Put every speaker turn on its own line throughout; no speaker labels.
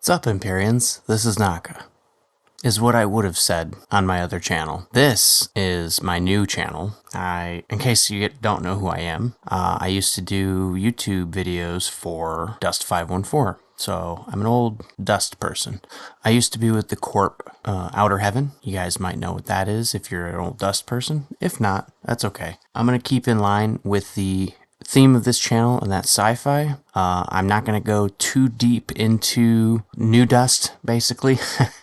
What's up, Empyreans? This is Naka. Is what I would have said on my other channel. This is my new channel. In case you don't know who I am, I used to do YouTube videos for Dust514. So I'm an old Dust person. I used to be with the Corp Outer Heaven. You guys might know what that is if you're an old Dust person. If not, that's okay. I'm going to keep in line with the theme of this channel, and that's sci-fi. I'm not going to go too deep into new Dust, basically.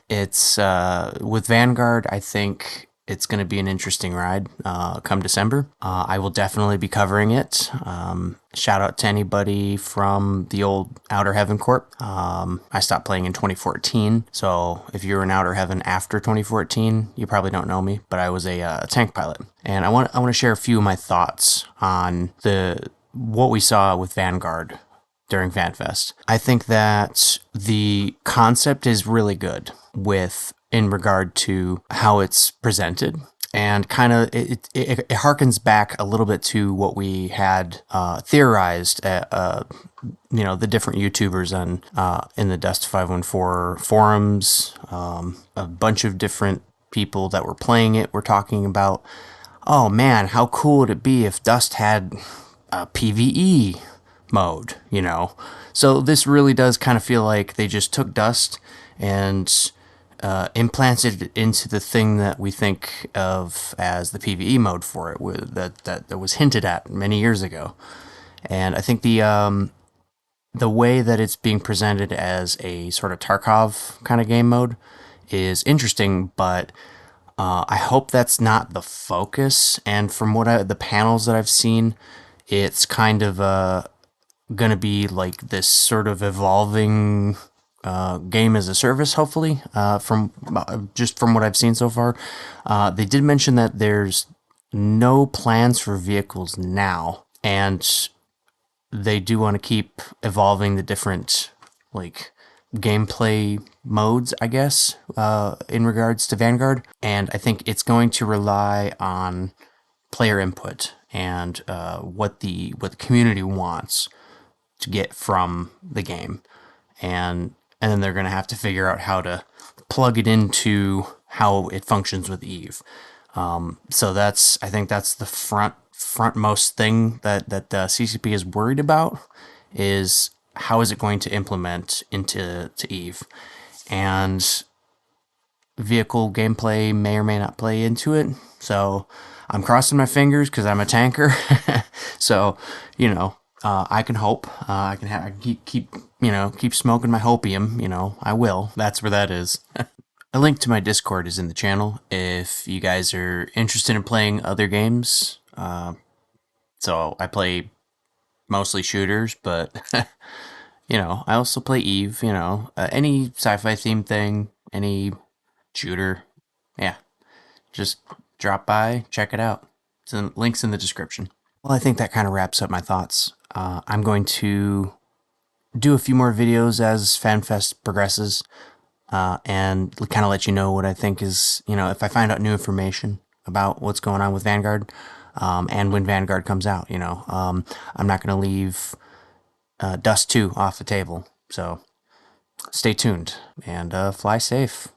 It's with Vanguard, I think it's going to be an interesting ride come December. I will definitely be covering it. Shout out to anybody from the old Outer Heaven Corp. I stopped playing in 2014, so if you're in Outer Heaven after 2014, you probably don't know me, but I was a tank pilot. And I want to share a few of my thoughts on what we saw with Vanguard during FanFest. I think that the concept is really good in regard to how it's presented, and kind of it harkens back a little bit to what we had theorized at the different YouTubers and in the Dust514 forums. A bunch of different people that were playing it were talking about, oh man, how cool would it be if Dust had a PvE mode, So this really does kind of feel like they just took Dust and implanted it into the thing that we think of as the PvE mode for it, that was hinted at many years ago. And I think the way that it's being presented as a sort of Tarkov kind of game mode is interesting, but I hope that's not the focus. And from the panels that I've seen, it's kind of going to be like this sort of evolving game as a service, hopefully, from what I've seen so far. They did mention that there's no plans for vehicles now, and they do want to keep evolving the different gameplay modes, I guess, in regards to Vanguard. And I think it's going to rely on player input and what the community wants to get from the game, and then they're going to have to figure out how to plug it into how it functions with Eve. So I think that's the frontmost thing that CCP is worried about, is how is it going to implement into Eve, and vehicle gameplay may or may not play into it. So I'm crossing my fingers because I'm a tanker. So, I can hope. I can keep smoking my hopium. I will. That's where that is. A link to my Discord is in the channel if you guys are interested in playing other games. So I play mostly shooters, but I also play Eve. Any sci-fi themed thing, any shooter. Yeah, just drop by, check it out. Links in the description. Well, I think that kind of wraps up my thoughts. I'm going to do a few more videos as FanFest progresses, and kind of let you know what I think is, if I find out new information about what's going on with Vanguard, and when Vanguard comes out, I'm not going to leave Dust 2 off the table. So stay tuned and fly safe.